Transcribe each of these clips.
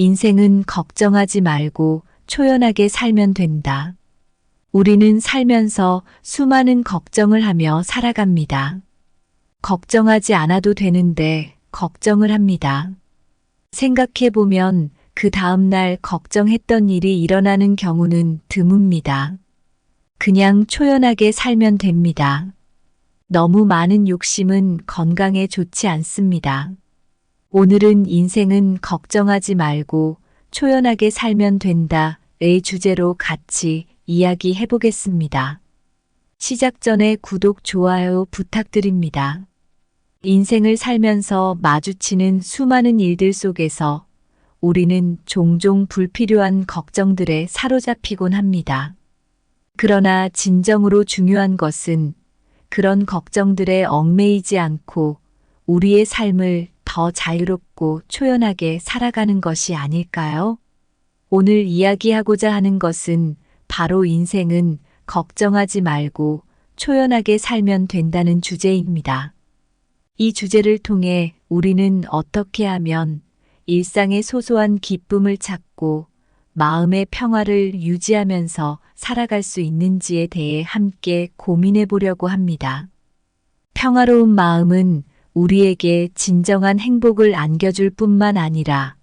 인생은 걱정하지 말고 초연하게 살면 된다. 우리는 살면서 수많은 걱정을 하며 살아갑니다. 걱정하지 않아도 되는데 걱정을 합니다. 생각해보면 그 다음날 걱정했던 일이 일어나는 경우는 드뭅니다. 그냥 초연하게 살면 됩니다. 너무 많은 욕심은 건강에 좋지 않습니다. 오늘은 인생은 걱정하지 말고 초연하게 살면 된다의 주제로 같이 이야기해 보겠습니다. 시작 전에 구독, 좋아요 부탁드립니다. 인생을 살면서 마주치는 수많은 일들 속에서 우리는 종종 불필요한 걱정들에 사로잡히곤 합니다. 그러나 진정으로 중요한 것은 그런 걱정들에 얽매이지 않고 우리의 삶을 더 자유롭고 초연하게 살아가는 것이 아닐까요? 오늘 이야기하고자 하는 것은 바로 인생은 걱정하지 말고 초연하게 살면 된다는 주제입니다. 이 주제를 통해 우리는 어떻게 하면 일상의 소소한 기쁨을 찾고 마음의 평화를 유지하면서 살아갈 수 있는지에 대해 함께 고민해 보려고 합니다. 평화로운 마음은 우리에게 진정한 행복을 안겨줄 뿐만 아니라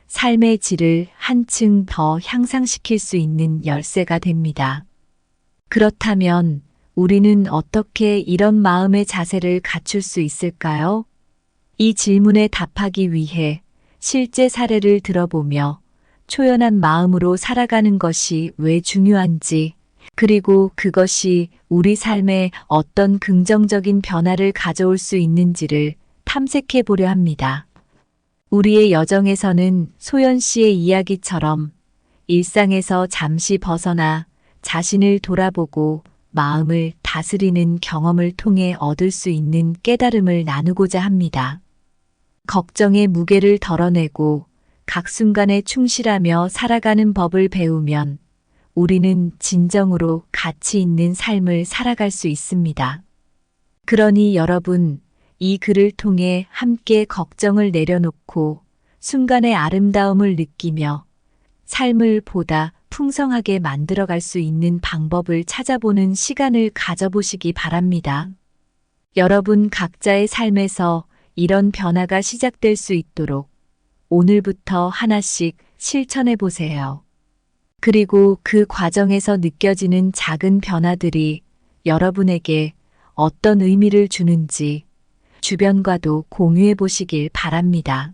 삶의 질을 한층 더 향상시킬 수 있는 열쇠가 됩니다. 그렇다면 우리는 어떻게 이런 마음의 자세를 갖출 수 있을까요? 이 질문에 답하기 위해 실제 사례를 들어보며 초연한 마음으로 살아가는 것이 왜 중요한지, 그리고 그것이 우리 삶에 어떤 긍정적인 변화를 가져올 수 있는지를 탐색해 보려 합니다. 우리의 여정에서는 소연 씨의 이야기처럼 일상에서 잠시 벗어나 자신을 돌아보고 마음을 다스리는 경험을 통해 얻을 수 있는 깨달음을 나누고자 합니다. 걱정의 무게를 덜어내고 각 순간에 충실하며 살아가는 법을 배우면 우리는 진정으로 가치 있는 삶을 살아갈 수 있습니다. 그러니 여러분, 이 글을 통해 함께 걱정을 내려놓고 순간의 아름다움을 느끼며 삶을 보다 풍성하게 만들어갈 수 있는 방법을 찾아보는 시간을 가져보시기 바랍니다. 여러분 각자의 삶에서 이런 변화가 시작될 수 있도록 오늘부터 하나씩 실천해 보세요. 그리고 그 과정에서 느껴지는 작은 변화들이 여러분에게 어떤 의미를 주는지 주변과도 공유해 보시길 바랍니다.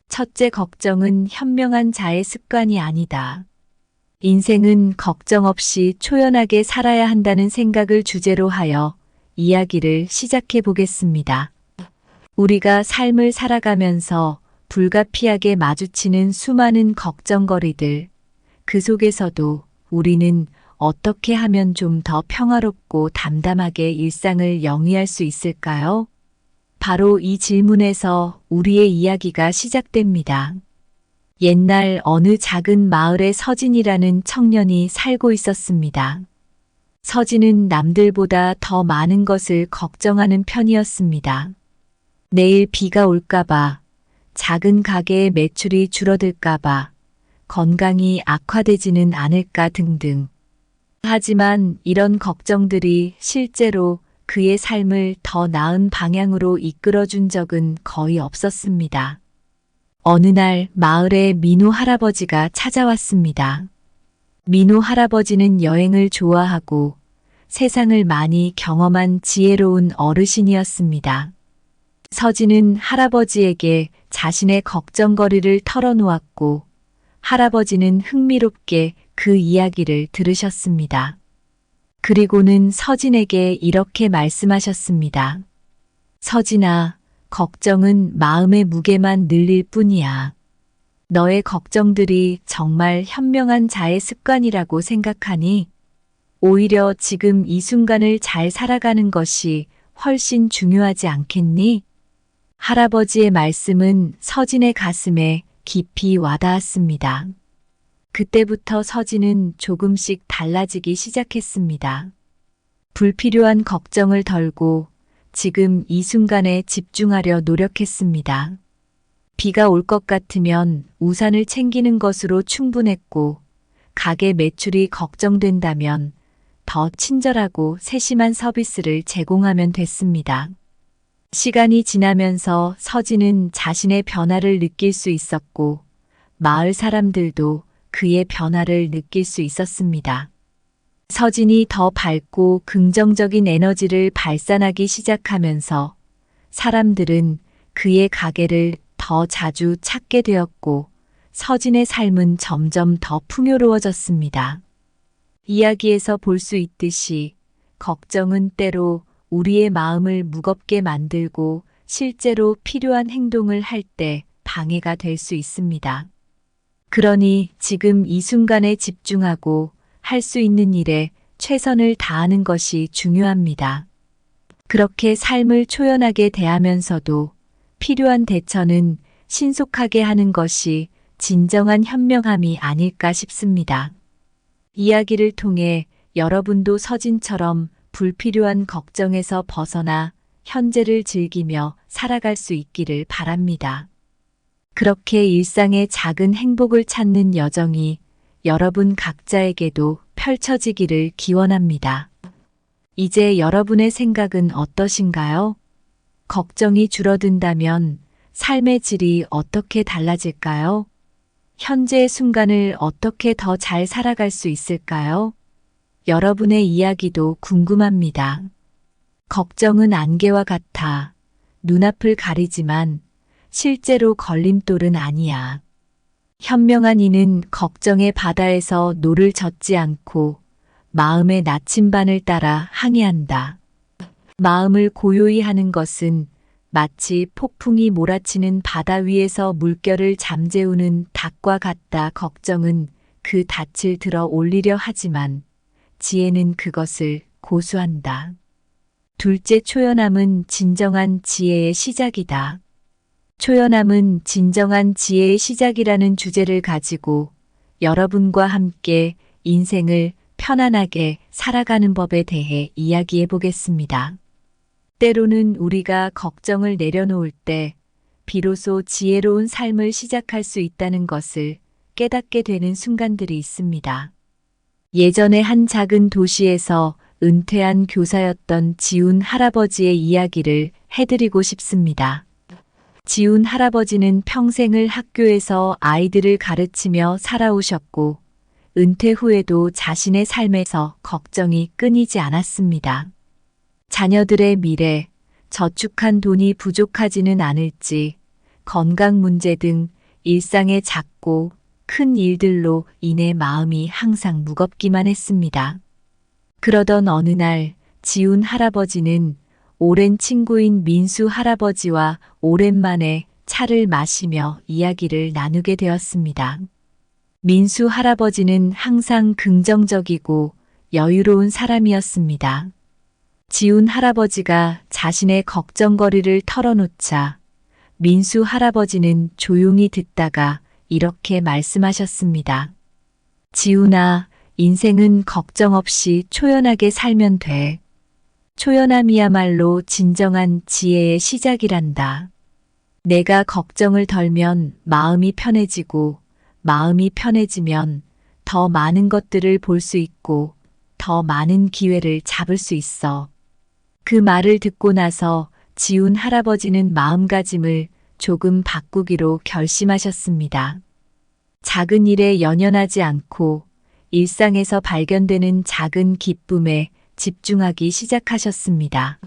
첫째, 걱정은 현명한 자의 습관이 아니다. 인생은 걱정 없이 초연하게 살아야 한다는 생각을 주제로 하여 이야기를 시작해 보겠습니다. 우리가 삶을 살아가면서 불가피하게 마주치는 수많은 걱정거리들, 그 속에서도 우리는 어떻게 하면 좀 더 평화롭고 담담하게 일상을 영위할 수 있을까요? 바로 이 질문에서 우리의 이야기가 시작됩니다. 옛날 어느 작은 마을에 서진이라는 청년이 살고 있었습니다. 서진은 남들보다 더 많은 것을 걱정하는 편이었습니다. 내일 비가 올까봐, 작은 가게의 매출이 줄어들까봐, 건강이 악화되지는 않을까 등등. 하지만 이런 걱정들이 실제로 그의 삶을 더 나은 방향으로 이끌어준 적은 거의 없었습니다. 어느 날 마을에 민호 할아버지가 찾아왔습니다. 민호 할아버지는 여행을 좋아하고 세상을 많이 경험한 지혜로운 어르신이었습니다. 서진은 할아버지에게 자신의 걱정거리를 털어놓았고 할아버지는 흥미롭게 그 이야기를 들으셨습니다. 그리고는 서진에게 이렇게 말씀하셨습니다. 서진아, 걱정은 마음의 무게만 늘릴 뿐이야. 너의 걱정들이 정말 현명한 자의 습관이라고 생각하니? 오히려 지금 이 순간을 잘 살아가는 것이 훨씬 중요하지 않겠니? 할아버지의 말씀은 서진의 가슴에 깊이 와닿았습니다. 그때부터 서진은 조금씩 달라지기 시작했습니다. 불필요한 걱정을 덜고 지금 이 순간에 집중하려 노력했습니다. 비가 올 것 같으면 우산을 챙기는 것으로 충분했고, 가게 매출이 걱정된다면 더 친절하고 세심한 서비스를 제공하면 됐습니다. 시간이 지나면서 서진은 자신의 변화를 느낄 수 있었고, 마을 사람들도 그의 변화를 느낄 수 있었습니다. 서진이 더 밝고 긍정적인 에너지를 발산하기 시작하면서 사람들은 그의 가게를 더 자주 찾게 되었고, 서진의 삶은 점점 더 풍요로워졌습니다. 이야기에서 볼 수 있듯이 걱정은 때로 우리의 마음을 무겁게 만들고 실제로 필요한 행동을 할 때 방해가 될 수 있습니다. 그러니 지금 이 순간에 집중하고 할 수 있는 일에 최선을 다하는 것이 중요합니다. 그렇게 삶을 초연하게 대하면서도 필요한 대처는 신속하게 하는 것이 진정한 현명함이 아닐까 싶습니다. 이야기를 통해 여러분도 서진처럼 불필요한 걱정에서 벗어나 현재를 즐기며 살아갈 수 있기를 바랍니다. 그렇게 일상의 작은 행복을 찾는 여정이 여러분 각자에게도 펼쳐지기를 기원합니다. 이제 여러분의 생각은 어떠신가요? 걱정이 줄어든다면 삶의 질이 어떻게 달라질까요? 현재의 순간을 어떻게 더 잘 살아갈 수 있을까요? 여러분의 이야기도 궁금합니다. 걱정은 안개와 같아 눈앞을 가리지만 실제로 걸림돌은 아니야. 현명한 이는 걱정의 바다에서 노를 젓지 않고 마음의 나침반을 따라 항해한다. 마음을 고요히 하는 것은 마치 폭풍이 몰아치는 바다 위에서 물결을 잠재우는 닭과 같다. 걱정은 그 닻을 들어 올리려 하지만 지혜는 그것을 고수한다. 둘째, 초연함은 진정한 지혜의 시작이다. 초연함은 진정한 지혜의 시작이라는 주제를 가지고 여러분과 함께 인생을 편안하게 살아가는 법에 대해 이야기해 보겠습니다. 때로는 우리가 걱정을 내려놓을 때 비로소 지혜로운 삶을 시작할 수 있다는 것을 깨닫게 되는 순간들이 있습니다. 예전에 한 작은 도시에서 은퇴한 교사였던 지훈 할아버지의 이야기를 해드리고 싶습니다. 지훈 할아버지는 평생을 학교에서 아이들을 가르치며 살아오셨고, 은퇴 후에도 자신의 삶에서 걱정이 끊이지 않았습니다. 자녀들의 미래, 저축한 돈이 부족하지는 않을지, 건강 문제 등 일상의 작고 큰 일들로 인해 마음이 항상 무겁기만 했습니다. 그러던 어느 날 지훈 할아버지는 오랜 친구인 민수 할아버지와 오랜만에 차를 마시며 이야기를 나누게 되었습니다. 민수 할아버지는 항상 긍정적이고 여유로운 사람이었습니다. 지훈 할아버지가 자신의 걱정거리를 털어놓자 민수 할아버지는 조용히 듣다가 이렇게 말씀하셨습니다. 지훈아, 인생은 걱정 없이 초연하게 살면 돼. 초연함이야말로 진정한 지혜의 시작이란다. 내가 걱정을 덜면 마음이 편해지고, 마음이 편해지면 더 많은 것들을 볼 수 있고 더 많은 기회를 잡을 수 있어. 그 말을 듣고 나서 지훈 할아버지는 마음가짐을 조금 바꾸기로 결심하셨습니다. 작은 일에 연연하지 않고 일상에서 발견되는 작은 기쁨에 집중하기 시작하셨습니다.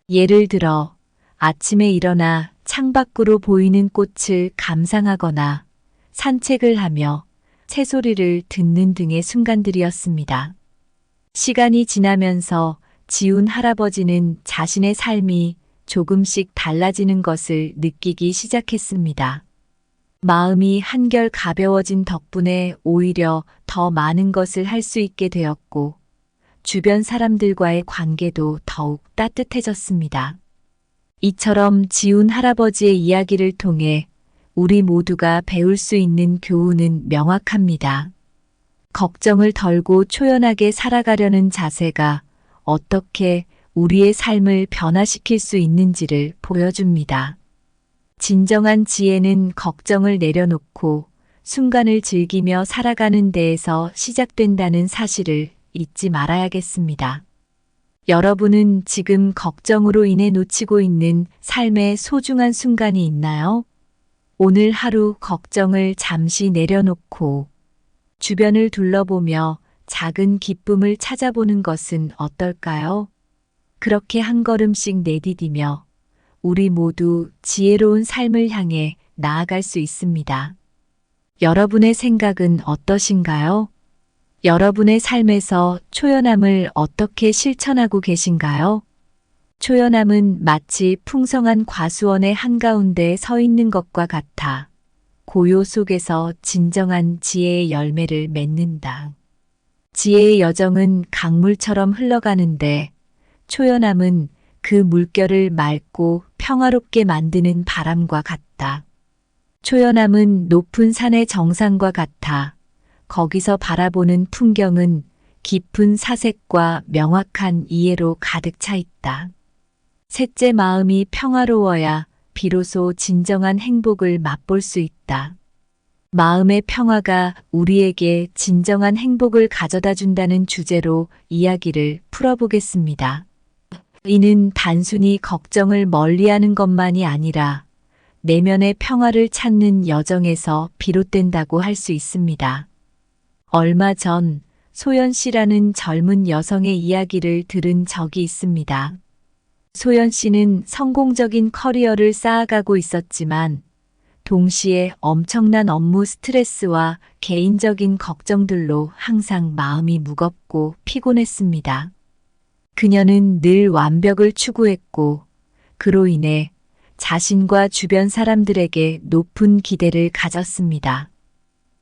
예를 들어 아침에 일어나 창밖으로 보이는 꽃을 감상하거나 산책을 하며 새소리를 듣는 등의 순간들이었습니다. 시간이 지나면서 지훈 할아버지는 자신의 삶이 조금씩 달라지는 것을 느끼기 시작했습니다. 마음이 한결 가벼워진 덕분에 오히려 더 많은 것을 할 수 있게 되었고, 주변 사람들과의 관계도 더욱 따뜻해졌습니다. 이처럼 지훈 할아버지의 이야기를 통해 우리 모두가 배울 수 있는 교훈은 명확합니다. 걱정을 덜고 초연하게 살아가려는 자세가 어떻게 우리의 삶을 변화시킬 수 있는지를 보여줍니다. 진정한 지혜는 걱정을 내려놓고 순간을 즐기며 살아가는 데에서 시작된다는 사실을 잊지 말아야겠습니다. 여러분은 지금 걱정으로 인해 놓치고 있는 삶의 소중한 순간이 있나요? 오늘 하루 걱정을 잠시 내려놓고 주변을 둘러보며 작은 기쁨을 찾아보는 것은 어떨까요? 그렇게 한 걸음씩 내디디며 우리 모두 지혜로운 삶을 향해 나아갈 수 있습니다. 여러분의 생각은 어떠신가요? 여러분의 삶에서 초연함을 어떻게 실천하고 계신가요? 초연함은 마치 풍성한 과수원의 한가운데 서 있는 것과 같아 고요 속에서 진정한 지혜의 열매를 맺는다. 지혜의 여정은 강물처럼 흘러가는데 초연함은 그 물결을 맑고 평화롭게 만드는 바람과 같다. 초연함은 높은 산의 정상과 같아 거기서 바라보는 풍경은 깊은 사색과 명확한 이해로 가득 차 있다. 셋째, 마음이 평화로워야 비로소 진정한 행복을 맛볼 수 있다. 마음의 평화가 우리에게 진정한 행복을 가져다 준다는 주제로 이야기를 풀어보겠습니다. 이는 단순히 걱정을 멀리하는 것만이 아니라 내면의 평화를 찾는 여정에서 비롯된다고 할 수 있습니다. 얼마 전 소연 씨라는 젊은 여성의 이야기를 들은 적이 있습니다. 소연 씨는 성공적인 커리어를 쌓아가고 있었지만 동시에 엄청난 업무 스트레스와 개인적인 걱정들로 항상 마음이 무겁고 피곤했습니다. 그녀는 늘 완벽을 추구했고 그로 인해 자신과 주변 사람들에게 높은 기대를 가졌습니다.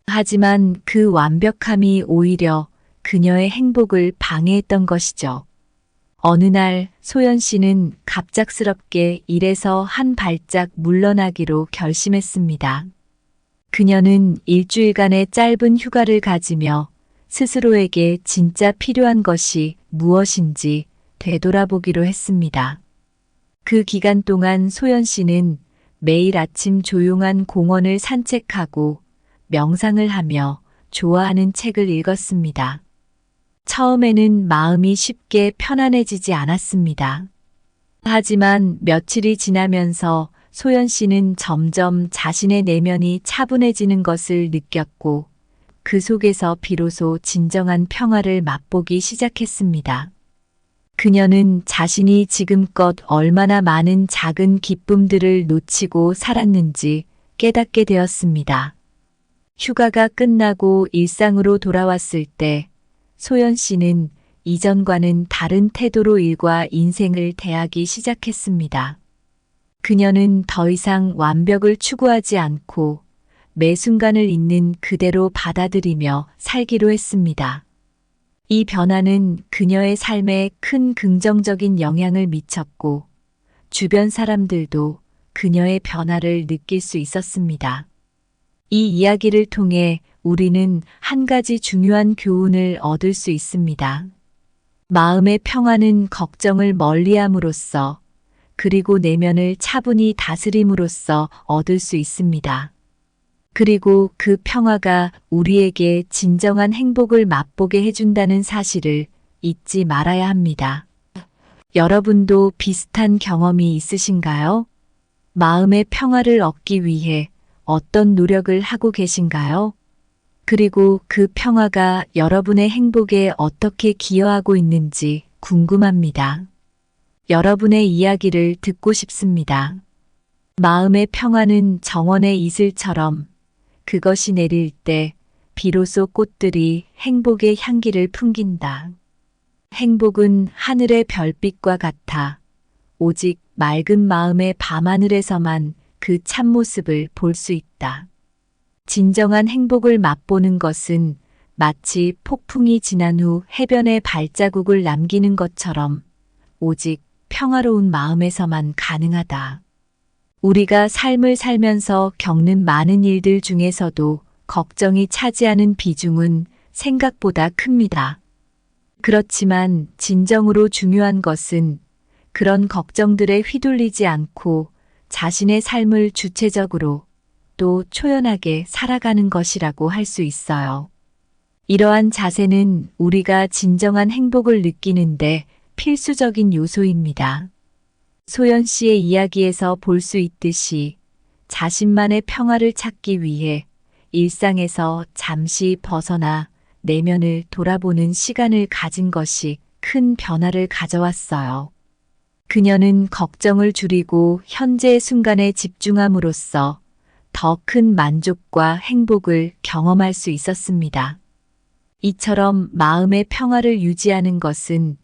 하지만 그 완벽함이 오히려 그녀의 행복을 방해했던 것이죠. 어느 날 소연 씨는 갑작스럽게 일에서 한 발짝 물러나기로 결심했습니다. 그녀는 일주일간의 짧은 휴가를 가지며 스스로에게 진짜 필요한 것이 무엇인지 되돌아보기로 했습니다. 그 기간 동안 소연 씨는 매일 아침 조용한 공원을 산책하고 명상을 하며 좋아하는 책을 읽었습니다. 처음에는 마음이 쉽게 편안해지지 않았습니다. 하지만 며칠이 지나면서 소연 씨는 점점 자신의 내면이 차분해지는 것을 느꼈고 그 속에서 비로소 진정한 평화를 맛보기 시작했습니다. 그녀는 자신이 지금껏 얼마나 많은 작은 기쁨들을 놓치고 살았는지 깨닫게 되었습니다. 휴가가 끝나고 일상으로 돌아왔을 때 소연 씨는 이전과는 다른 태도로 일과 인생을 대하기 시작했습니다. 그녀는 더 이상 완벽을 추구하지 않고 매 순간을 있는 그대로 받아들이며 살기로 했습니다. 이 변화는 그녀의 삶에 큰 긍정적인 영향을 미쳤고 주변 사람들도 그녀의 변화를 느낄 수 있었습니다. 이 이야기를 통해 우리는 한 가지 중요한 교훈을 얻을 수 있습니다. 마음의 평화는 걱정을 멀리함으로써 그리고 내면을 차분히 다스림으로써 얻을 수 있습니다. 그리고 그 평화가 우리에게 진정한 행복을 맛보게 해준다는 사실을 잊지 말아야 합니다. 여러분도 비슷한 경험이 있으신가요? 마음의 평화를 얻기 위해 어떤 노력을 하고 계신가요? 그리고 그 평화가 여러분의 행복에 어떻게 기여하고 있는지 궁금합니다. 여러분의 이야기를 듣고 싶습니다. 마음의 평화는 정원의 이슬처럼 그것이 내릴 때 비로소 꽃들이 행복의 향기를 풍긴다. 행복은 하늘의 별빛과 같아 오직 맑은 마음의 밤하늘에서만 그 참모습을 볼 수 있다. 진정한 행복을 맛보는 것은 마치 폭풍이 지난 후 해변에 발자국을 남기는 것처럼 오직 평화로운 마음에서만 가능하다. 우리가 삶을 살면서 겪는 많은 일들 중에서도 걱정이 차지하는 비중은 생각보다 큽니다. 그렇지만 진정으로 중요한 것은 그런 걱정들에 휘둘리지 않고 자신의 삶을 주체적으로 또 초연하게 살아가는 것이라고 할 수 있어요. 이러한 자세는 우리가 진정한 행복을 느끼는데 필수적인 요소입니다. 소연 씨의 이야기에서 볼 수 있듯이 자신만의 평화를 찾기 위해 일상에서 잠시 벗어나 내면을 돌아보는 시간을 가진 것이 큰 변화를 가져왔어요. 그녀는 걱정을 줄이고 현재의 순간에 집중함으로써 더 큰 만족과 행복을 경험할 수 있었습니다. 이처럼 마음의 평화를 유지하는 것은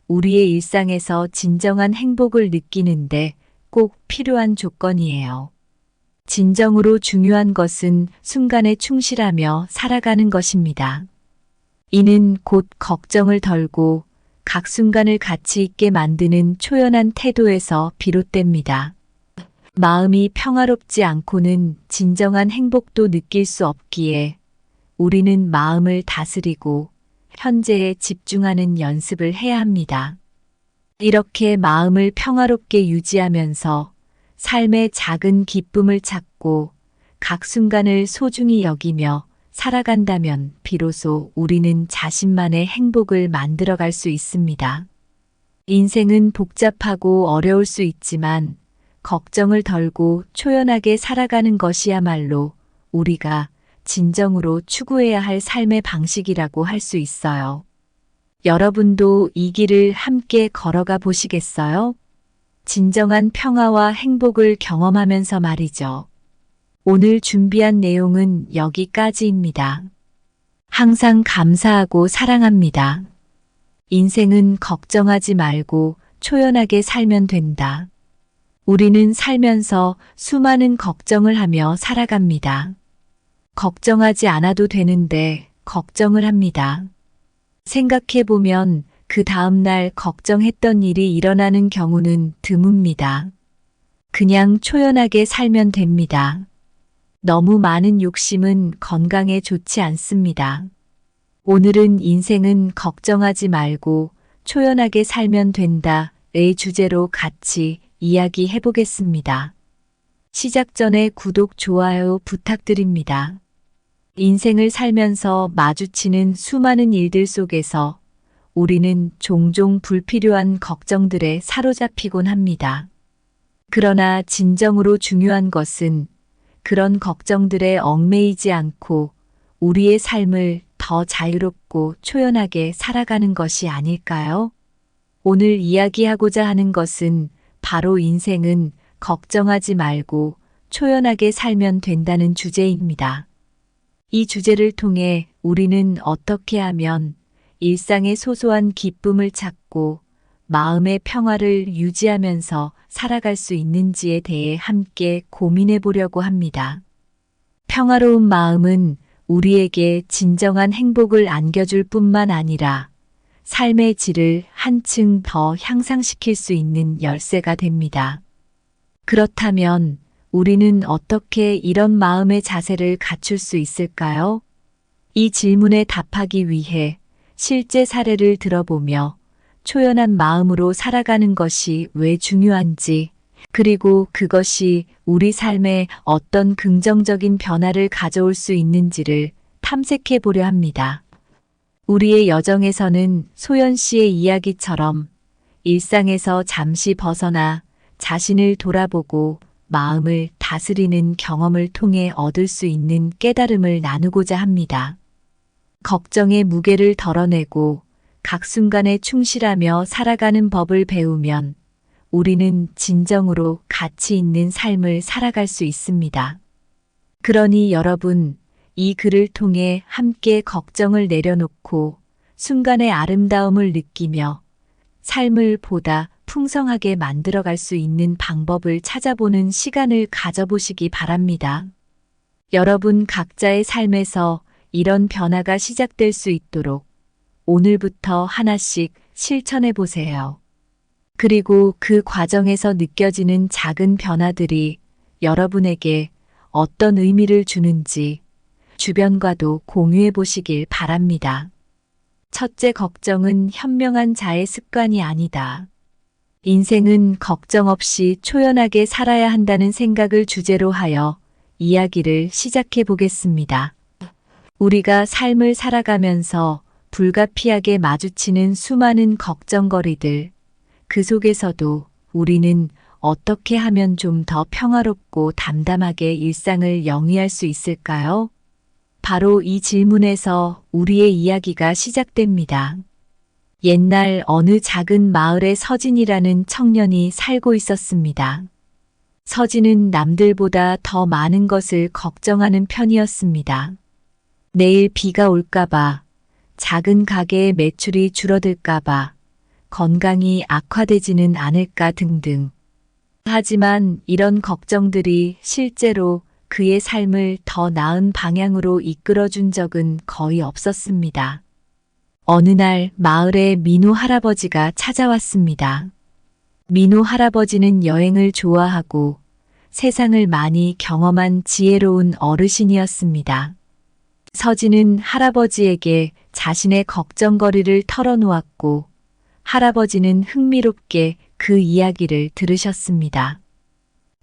우리의 일상에서 진정한 행복을 느끼는데 꼭 필요한 조건이에요. 진정으로 중요한 것은 순간에 충실하며 살아가는 것입니다. 이는 곧 걱정을 덜고 각 순간을 가치 있게 만드는 초연한 태도에서 비롯됩니다. 마음이 평화롭지 않고는 진정한 행복도 느낄 수 없기에 우리는 마음을 다스리고 현재에 집중하는 연습을 해야 합니다. 이렇게 마음을 평화롭게 유지하면서 삶의 작은 기쁨을 찾고 각 순간을 소중히 여기며 살아간다면 비로소 우리는 자신만의 행복을 만들어갈 수 있습니다. 인생은 복잡하고 어려울 수 있지만 걱정을 덜고 초연하게 살아가는 것이야말로 우리가 진정으로 추구해야 할 삶의 방식이라고 할 수 있어요. 여러분도 이 길을 함께 걸어가 보시겠어요? 진정한 평화와 행복을 경험하면서 말이죠. 오늘 준비한 내용은 여기까지입니다. 항상 감사하고 사랑합니다. 인생은 걱정하지 말고 초연하게 살면 된다. 우리는 살면서 수많은 걱정을 하며 살아갑니다. 걱정하지 않아도 되는데 걱정을 합니다. 생각해보면 그 다음날 걱정했던 일이 일어나는 경우는 드뭅니다. 그냥 초연하게 살면 됩니다. 너무 많은 욕심은 건강에 좋지 않습니다. 오늘은 인생은 걱정하지 말고 초연하게 살면 된다의 주제로 같이 이야기해 보겠습니다. 시작 전에 구독, 좋아요 부탁드립니다. 인생을 살면서 마주치는 수많은 일들 속에서 우리는 종종 불필요한 걱정들에 사로잡히곤 합니다. 그러나 진정으로 중요한 것은 그런 걱정들에 얽매이지 않고 우리의 삶을 더 자유롭고 초연하게 살아가는 것이 아닐까요? 오늘 이야기하고자 하는 것은 바로 인생은 걱정하지 말고 초연하게 살면 된다는 주제입니다. 이 주제를 통해 우리는 어떻게 하면 일상의 소소한 기쁨을 찾고 마음의 평화를 유지하면서 살아갈 수 있는지에 대해 함께 고민해 보려고 합니다. 평화로운 마음은 우리에게 진정한 행복을 안겨줄 뿐만 아니라 삶의 질을 한층 더 향상시킬 수 있는 열쇠가 됩니다. 그렇다면 우리는 어떻게 이런 마음의 자세를 갖출 수 있을까요? 이 질문에 답하기 위해 실제 사례를 들어보며 초연한 마음으로 살아가는 것이 왜 중요한지, 그리고 그것이 우리 삶에 어떤 긍정적인 변화를 가져올 수 있는지를 탐색해 보려 합니다. 우리의 여정에서는 소연 씨의 이야기처럼 일상에서 잠시 벗어나 자신을 돌아보고 마음을 다스리는 경험을 통해 얻을 수 있는 깨달음을 나누고자 합니다. 걱정의 무게를 덜어내고 각 순간에 충실하며 살아가는 법을 배우면 우리는 진정으로 가치 있는 삶을 살아갈 수 있습니다. 그러니 여러분, 이 글을 통해 함께 걱정을 내려놓고 순간의 아름다움을 느끼며 삶을 보다 풍성하게 만들어갈 수 있는 방법을 찾아보는 시간을 가져보시기 바랍니다. 여러분 각자의 삶에서 이런 변화가 시작될 수 있도록 오늘부터 하나씩 실천해 보세요. 그리고 그 과정에서 느껴지는 작은 변화들이 여러분에게 어떤 의미를 주는지 주변과도 공유해 보시길 바랍니다. 첫째, 걱정은 현명한 자의 습관이 아니다. 인생은 걱정 없이 초연하게 살아야 한다는 생각을 주제로 하여 이야기를 시작해 보겠습니다. 우리가 삶을 살아가면서 불가피하게 마주치는 수많은 걱정거리들, 그 속에서도 우리는 어떻게 하면 좀 더 평화롭고 담담하게 일상을 영위할 수 있을까요? 바로 이 질문에서 우리의 이야기가 시작됩니다. 옛날 어느 작은 마을에 서진이라는 청년이 살고 있었습니다. 서진은 남들보다 더 많은 것을 걱정하는 편이었습니다. 내일 비가 올까봐, 작은 가게의 매출이 줄어들까봐, 건강이 악화되지는 않을까 등등. 하지만 이런 걱정들이 실제로 그의 삶을 더 나은 방향으로 이끌어준 적은 거의 없었습니다. 어느 날 마을에 민호 할아버지가 찾아왔습니다. 민호 할아버지는 여행을 좋아하고 세상을 많이 경험한 지혜로운 어르신이었습니다. 서진은 할아버지에게 자신의 걱정거리를 털어놓았고 할아버지는 흥미롭게 그 이야기를 들으셨습니다.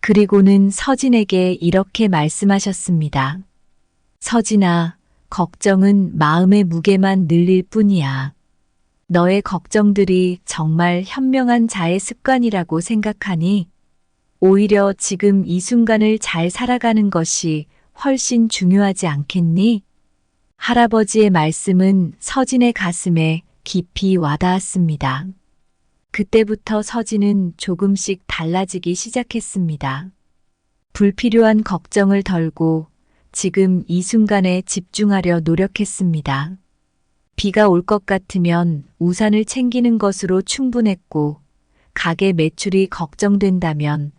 그리고는 서진에게 이렇게 말씀하셨습니다. 서진아, 걱정은 마음의 무게만 늘릴 뿐이야. 너의 걱정들이 정말 현명한 자의 습관이라고 생각하니? 오히려 지금 이 순간을 잘 살아가는 것이 훨씬 중요하지 않겠니? 할아버지의 말씀은 서진의 가슴에 깊이 와닿았습니다. 그때부터 서진은 조금씩 달라지기 시작했습니다. 불필요한 걱정을 덜고 지금 이 순간에 집중하려 노력했습니다. 비가 올 것 같으면 우산을 챙기는 것으로 충분했고, 가게 매출이 걱정된다면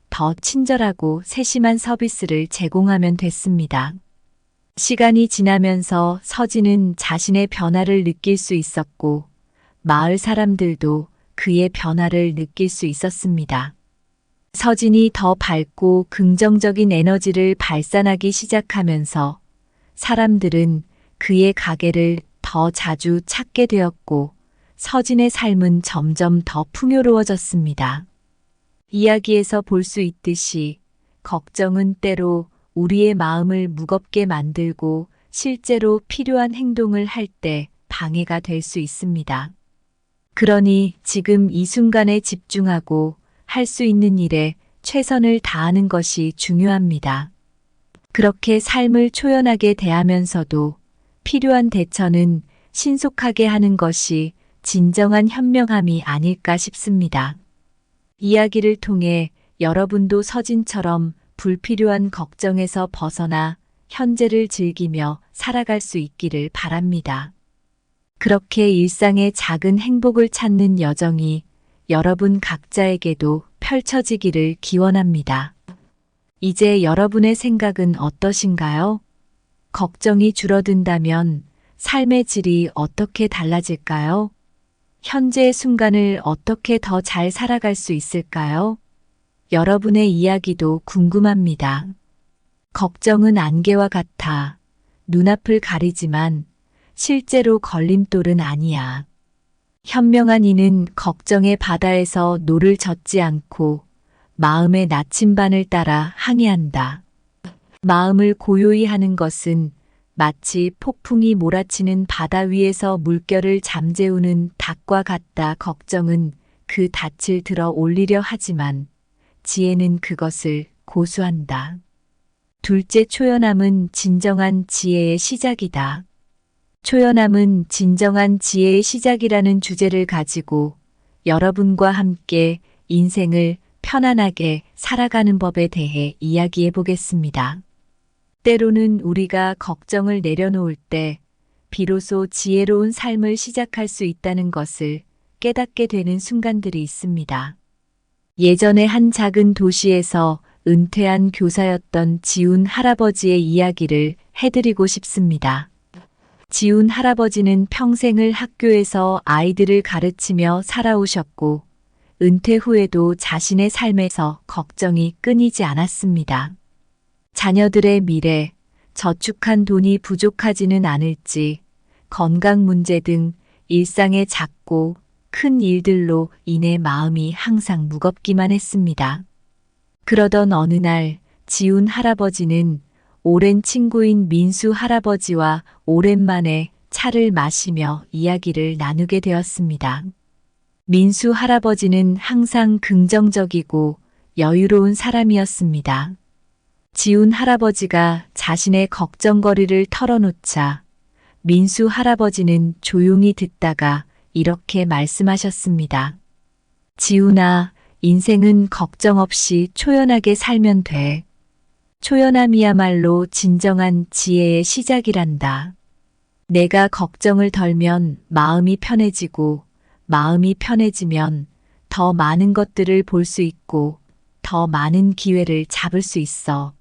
더 친절하고 세심한 서비스를 제공하면 됐습니다. 시간이 지나면서 서진은 자신의 변화를 느낄 수 있었고, 마을 사람들도 그의 변화를 느낄 수 있었습니다. 서진이 더 밝고 긍정적인 에너지를 발산하기 시작하면서 사람들은 그의 가게를 더 자주 찾게 되었고 서진의 삶은 점점 더 풍요로워졌습니다. 이야기에서 볼 수 있듯이 걱정은 때로 우리의 마음을 무겁게 만들고 실제로 필요한 행동을 할 때 방해가 될 수 있습니다. 그러니 지금 이 순간에 집중하고 할 수 있는 일에 최선을 다하는 것이 중요합니다. 그렇게 삶을 초연하게 대하면서도 필요한 대처는 신속하게 하는 것이 진정한 현명함이 아닐까 싶습니다. 이야기를 통해 여러분도 서진처럼 불필요한 걱정에서 벗어나 현재를 즐기며 살아갈 수 있기를 바랍니다. 그렇게 일상의 작은 행복을 찾는 여정이 여러분 각자에게도 펼쳐지기를 기원합니다. 이제 여러분의 생각은 어떠신가요? 걱정이 줄어든다면 삶의 질이 어떻게 달라질까요? 현재의 순간을 어떻게 더 잘 살아갈 수 있을까요? 여러분의 이야기도 궁금합니다. 걱정은 안개와 같아 눈앞을 가리지만 실제로 걸림돌은 아니야. 현명한 이는 걱정의 바다에서 노를 젓지 않고 마음의 나침반을 따라 항해한다. 마음을 고요히 하는 것은 마치 폭풍이 몰아치는 바다 위에서 물결을 잠재우는 닭과 같다. 걱정은 그 닻을 들어 올리려 하지만 지혜는 그것을 고수한다. 둘째, 초연함은 진정한 지혜의 시작이다. 초연함은 진정한 지혜의 시작이라는 주제를 가지고 여러분과 함께 인생을 편안하게 살아가는 법에 대해 이야기해 보겠습니다. 때로는 우리가 걱정을 내려놓을 때 비로소 지혜로운 삶을 시작할 수 있다는 것을 깨닫게 되는 순간들이 있습니다. 예전에 한 작은 도시에서 은퇴한 교사였던 지훈 할아버지의 이야기를 해드리고 싶습니다. 지훈 할아버지는 평생을 학교에서 아이들을 가르치며 살아오셨고 은퇴 후에도 자신의 삶에서 걱정이 끊이지 않았습니다. 자녀들의 미래, 저축한 돈이 부족하지는 않을지, 건강 문제 등 일상의 작고 큰 일들로 인해 마음이 항상 무겁기만 했습니다. 그러던 어느 날 지훈 할아버지는 오랜 친구인 민수 할아버지와 오랜만에 차를 마시며 이야기를 나누게 되었습니다. 민수 할아버지는 항상 긍정적이고 여유로운 사람이었습니다. 지훈 할아버지가 자신의 걱정거리를 털어놓자 민수 할아버지는 조용히 듣다가 이렇게 말씀하셨습니다. 지훈아, 인생은 걱정 없이 초연하게 살면 돼. 초연함이야말로 진정한 지혜의 시작이란다. 내가 걱정을 덜면 마음이 편해지고 마음이 편해지면 더 많은 것들을 볼 수 있고 더 많은 기회를 잡을 수 있어.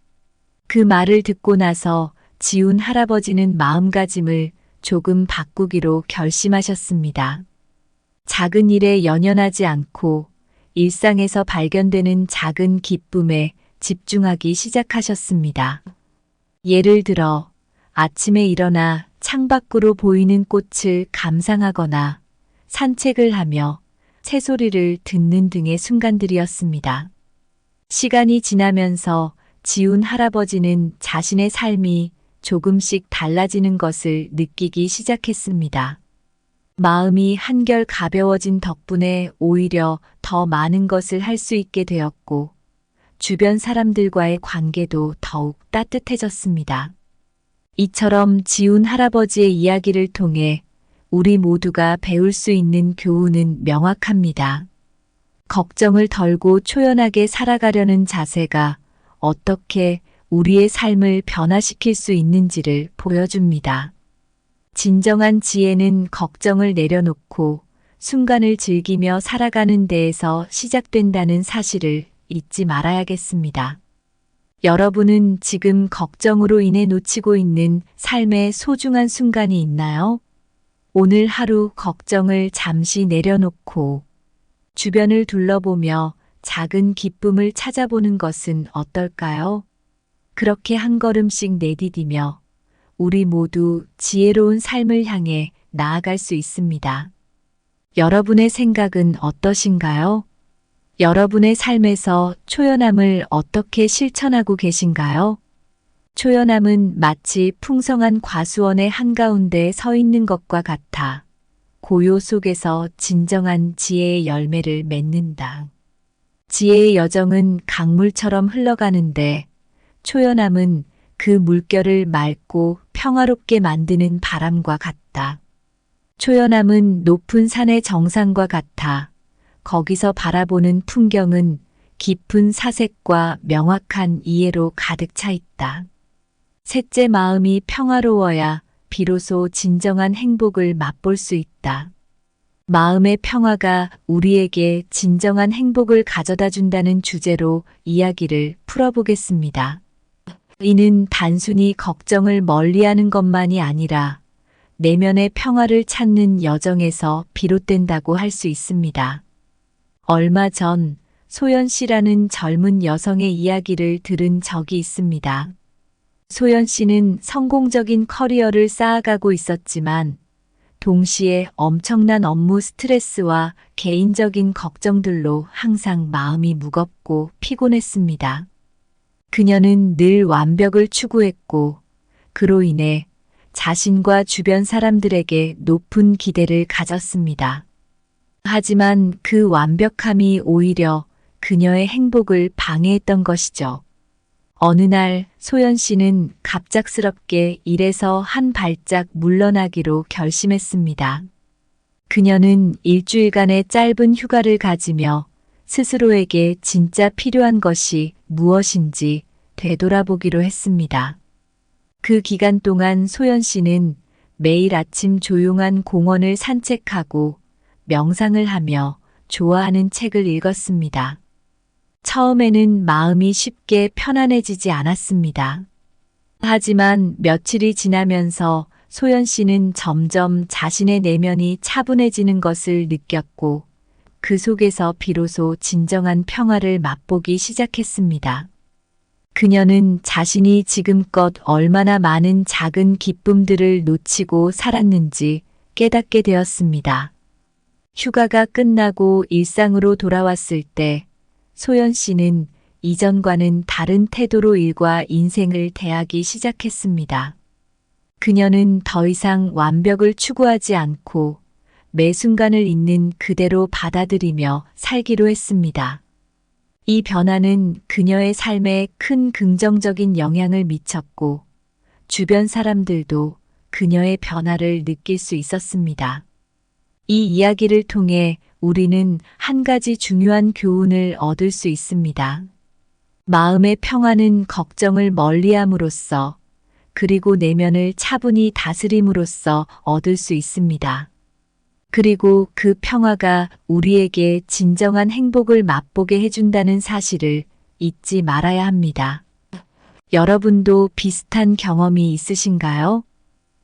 그 말을 듣고 나서 지훈 할아버지는 마음가짐을 조금 바꾸기로 결심하셨습니다. 작은 일에 연연하지 않고 일상에서 발견되는 작은 기쁨에 집중하기 시작하셨습니다. 예를 들어 아침에 일어나 창밖으로 보이는 꽃을 감상하거나 산책을 하며 새소리를 듣는 등의 순간들이었습니다. 시간이 지나면서 지훈 할아버지는 자신의 삶이 조금씩 달라지는 것을 느끼기 시작했습니다. 마음이 한결 가벼워진 덕분에 오히려 더 많은 것을 할 수 있게 되었고, 주변 사람들과의 관계도 더욱 따뜻해졌습니다. 이처럼 지훈 할아버지의 이야기를 통해 우리 모두가 배울 수 있는 교훈은 명확합니다. 걱정을 덜고 초연하게 살아가려는 자세가 어떻게 우리의 삶을 변화시킬 수 있는지를 보여줍니다. 진정한 지혜는 걱정을 내려놓고 순간을 즐기며 살아가는 데에서 시작된다는 사실을 잊지 말아야겠습니다. 여러분은 지금 걱정으로 인해 놓치고 있는 삶의 소중한 순간이 있나요? 오늘 하루 걱정을 잠시 내려놓고 주변을 둘러보며 작은 기쁨을 찾아보는 것은 어떨까요? 그렇게 한 걸음씩 내디디며 우리 모두 지혜로운 삶을 향해 나아갈 수 있습니다. 여러분의 생각은 어떠신가요? 여러분의 삶에서 초연함을 어떻게 실천하고 계신가요? 초연함은 마치 풍성한 과수원의 한가운데 서 있는 것과 같아 고요 속에서 진정한 지혜의 열매를 맺는다. 지혜의 여정은 강물처럼 흘러가는데 초연함은 그 물결을 맑고 평화롭게 만드는 바람과 같다. 초연함은 높은 산의 정상과 같아 거기서 바라보는 풍경은 깊은 사색과 명확한 이해로 가득 차 있다. 셋째, 마음이 평화로워야 비로소 진정한 행복을 맛볼 수 있다. 마음의 평화가 우리에게 진정한 행복을 가져다 준다는 주제로 이야기를 풀어보겠습니다. 이는 단순히 걱정을 멀리하는 것만이 아니라 내면의 평화를 찾는 여정에서 비롯된다고 할 수 있습니다. 얼마 전 소연 씨라는 젊은 여성의 이야기를 들은 적이 있습니다. 소연 씨는 성공적인 커리어를 쌓아가고 있었지만 동시에 엄청난 업무 스트레스와 개인적인 걱정들로 항상 마음이 무겁고 피곤했습니다. 그녀는 늘 완벽을 추구했고 그로 인해 자신과 주변 사람들에게 높은 기대를 가졌습니다. 하지만 그 완벽함이 오히려 그녀의 행복을 방해했던 것이죠. 어느 날 소연 씨는 갑작스럽게 일에서 한 발짝 물러나기로 결심했습니다. 그녀는 일주일간의 짧은 휴가를 가지며 스스로에게 진짜 필요한 것이 무엇인지 되돌아보기로 했습니다. 그 기간 동안 소연 씨는 매일 아침 조용한 공원을 산책하고 명상을 하며 좋아하는 책을 읽었습니다. 처음에는 마음이 쉽게 편안해지지 않았습니다. 하지만 며칠이 지나면서 소연 씨는 점점 자신의 내면이 차분해지는 것을 느꼈고 그 속에서 비로소 진정한 평화를 맛보기 시작했습니다. 그녀는 자신이 지금껏 얼마나 많은 작은 기쁨들을 놓치고 살았는지 깨닫게 되었습니다. 휴가가 끝나고 일상으로 돌아왔을 때 소연 씨는 이전과는 다른 태도로 일과 인생을 대하기 시작했습니다. 그녀는 더 이상 완벽을 추구하지 않고 매 순간을 있는 그대로 받아들이며 살기로 했습니다. 이 변화는 그녀의 삶에 큰 긍정적인 영향을 미쳤고 주변 사람들도 그녀의 변화를 느낄 수 있었습니다. 이 이야기를 통해 우리는 한 가지 중요한 교훈을 얻을 수 있습니다. 마음의 평화는 걱정을 멀리함으로써 그리고 내면을 차분히 다스림으로써 얻을 수 있습니다. 그리고 그 평화가 우리에게 진정한 행복을 맛보게 해준다는 사실을 잊지 말아야 합니다. 여러분도 비슷한 경험이 있으신가요?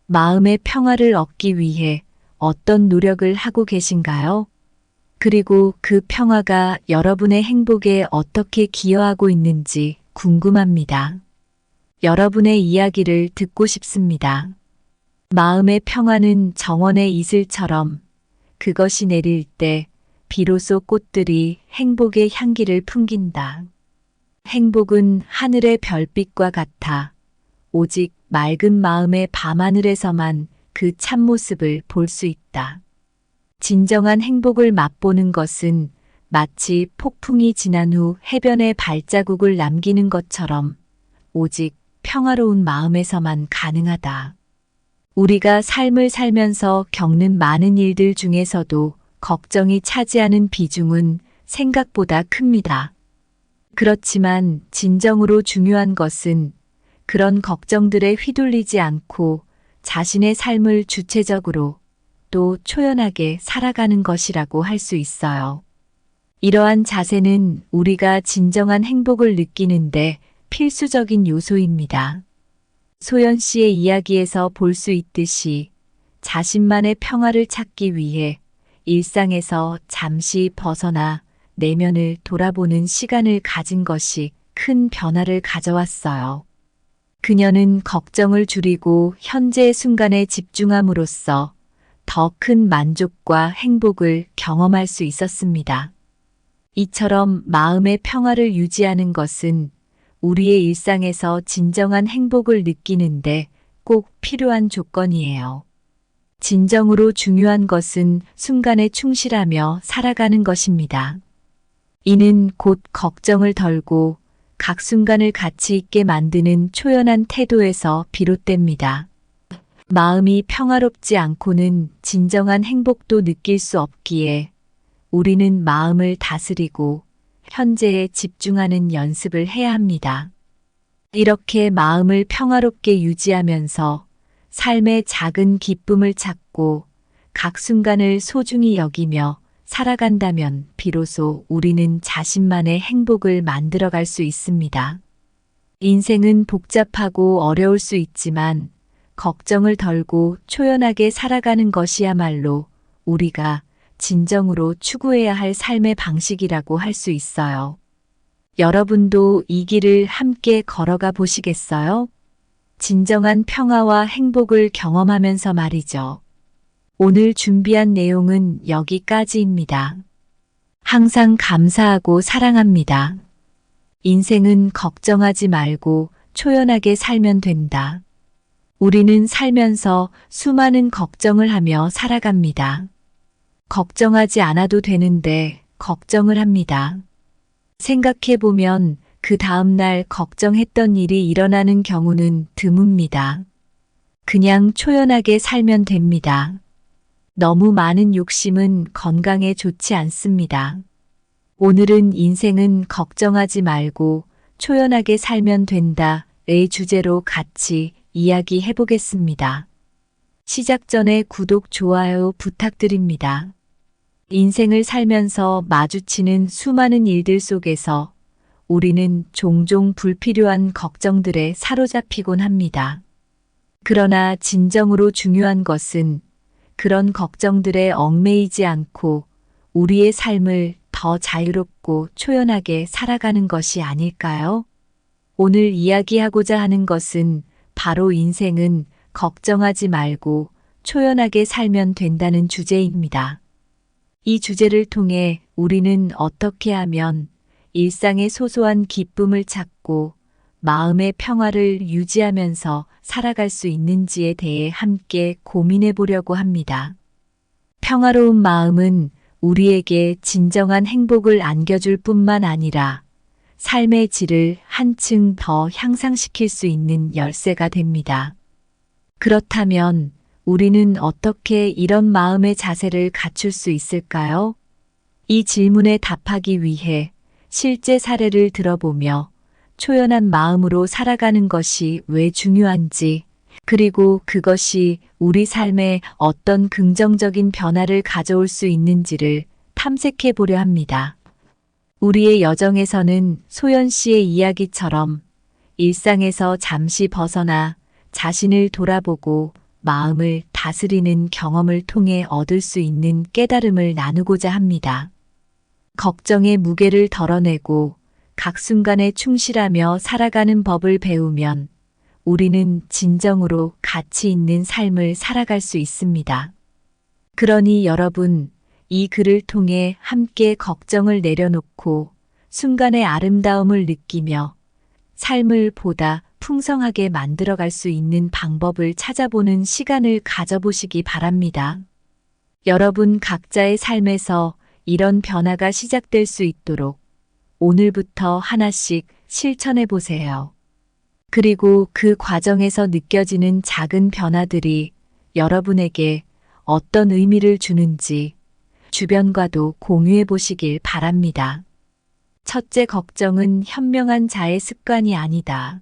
마음의 평화를 얻기 위해 어떤 노력을 하고 계신가요? 그리고 그 평화가 여러분의 행복에 어떻게 기여하고 있는지 궁금합니다. 여러분의 이야기를 듣고 싶습니다. 마음의 평화는 정원의 이슬처럼 그것이 내릴 때 비로소 꽃들이 행복의 향기를 풍긴다. 행복은 하늘의 별빛과 같아 오직 맑은 마음의 밤하늘에서만 그 참모습을 볼 수 있다. 진정한 행복을 맛보는 것은 마치 폭풍이 지난 후 해변에 발자국을 남기는 것처럼 오직 평화로운 마음에서만 가능하다. 우리가 삶을 살면서 겪는 많은 일들 중에서도 걱정이 차지하는 비중은 생각보다 큽니다. 그렇지만 진정으로 중요한 것은 그런 걱정들에 휘둘리지 않고 자신의 삶을 주체적으로 또 초연하게 살아가는 것이라고 할 수 있어요. 이러한 자세는 우리가 진정한 행복을 느끼는데 필수적인 요소입니다. 소연 씨의 이야기에서 볼 수 있듯이 자신만의 평화를 찾기 위해 일상에서 잠시 벗어나 내면을 돌아보는 시간을 가진 것이 큰 변화를 가져왔어요. 그녀는 걱정을 줄이고 현재의 순간에 집중함으로써 더 큰 만족과 행복을 경험할 수 있었습니다. 이처럼 마음의 평화를 유지하는 것은 우리의 일상에서 진정한 행복을 느끼는데 꼭 필요한 조건이에요. 진정으로 중요한 것은 순간에 충실하며 살아가는 것입니다. 이는 곧 걱정을 덜고 각 순간을 가치 있게 만드는 초연한 태도에서 비롯됩니다. 마음이 평화롭지 않고는 진정한 행복도 느낄 수 없기에 우리는 마음을 다스리고 현재에 집중하는 연습을 해야 합니다. 이렇게 마음을 평화롭게 유지하면서 삶의 작은 기쁨을 찾고 각 순간을 소중히 여기며 살아간다면 비로소 우리는 자신만의 행복을 만들어갈 수 있습니다. 인생은 복잡하고 어려울 수 있지만 걱정을 덜고 초연하게 살아가는 것이야말로 우리가 진정으로 추구해야 할 삶의 방식이라고 할 수 있어요. 여러분도 이 길을 함께 걸어가 보시겠어요? 진정한 평화와 행복을 경험하면서 말이죠. 오늘 준비한 내용은 여기까지입니다. 항상 감사하고 사랑합니다. 인생은 걱정하지 말고 초연하게 살면 된다. 우리는 살면서 수많은 걱정을 하며 살아갑니다. 걱정하지 않아도 되는데 걱정을 합니다. 생각해보면 그 다음날 걱정했던 일이 일어나는 경우는 드뭅니다. 그냥 초연하게 살면 됩니다. 너무 많은 욕심은 건강에 좋지 않습니다. 오늘은 인생은 걱정하지 말고 초연하게 살면 된다의 주제로 같이 이야기해 보겠습니다. 시작 전에 구독, 좋아요 부탁드립니다. 인생을 살면서 마주치는 수많은 일들 속에서 우리는 종종 불필요한 걱정들에 사로잡히곤 합니다. 그러나 진정으로 중요한 것은 그런 걱정들에 얽매이지 않고 우리의 삶을 더 자유롭고 초연하게 살아가는 것이 아닐까요? 오늘 이야기하고자 하는 것은 바로 인생은 걱정하지 말고 초연하게 살면 된다는 주제입니다. 이 주제를 통해 우리는 어떻게 하면 일상의 소소한 기쁨을 찾고 마음의 평화를 유지하면서 살아갈 수 있는지에 대해 함께 고민해 보려고 합니다. 평화로운 마음은 우리에게 진정한 행복을 안겨줄 뿐만 아니라 삶의 질을 한층 더 향상시킬 수 있는 열쇠가 됩니다. 그렇다면 우리는 어떻게 이런 마음의 자세를 갖출 수 있을까요? 이 질문에 답하기 위해 실제 사례를 들어보며 초연한 마음으로 살아가는 것이 왜 중요한지, 그리고 그것이 우리 삶에 어떤 긍정적인 변화를 가져올 수 있는지를 탐색해 보려 합니다. 우리의 여정에서는 소연 씨의 이야기처럼 일상에서 잠시 벗어나 자신을 돌아보고 마음을 다스리는 경험을 통해 얻을 수 있는 깨달음을 나누고자 합니다. 걱정의 무게를 덜어내고 각 순간에 충실하며 살아가는 법을 배우면 우리는 진정으로 가치 있는 삶을 살아갈 수 있습니다. 그러니 여러분, 이 글을 통해 함께 걱정을 내려놓고 순간의 아름다움을 느끼며 삶을 보다 풍성하게 만들어갈 수 있는 방법을 찾아보는 시간을 가져보시기 바랍니다. 여러분 각자의 삶에서 이런 변화가 시작될 수 있도록 오늘부터 하나씩 실천해 보세요. 그리고 그 과정에서 느껴지는 작은 변화들이 여러분에게 어떤 의미를 주는지 주변과도 공유해 보시길 바랍니다. 첫째, 걱정은 현명한 자의 습관이 아니다.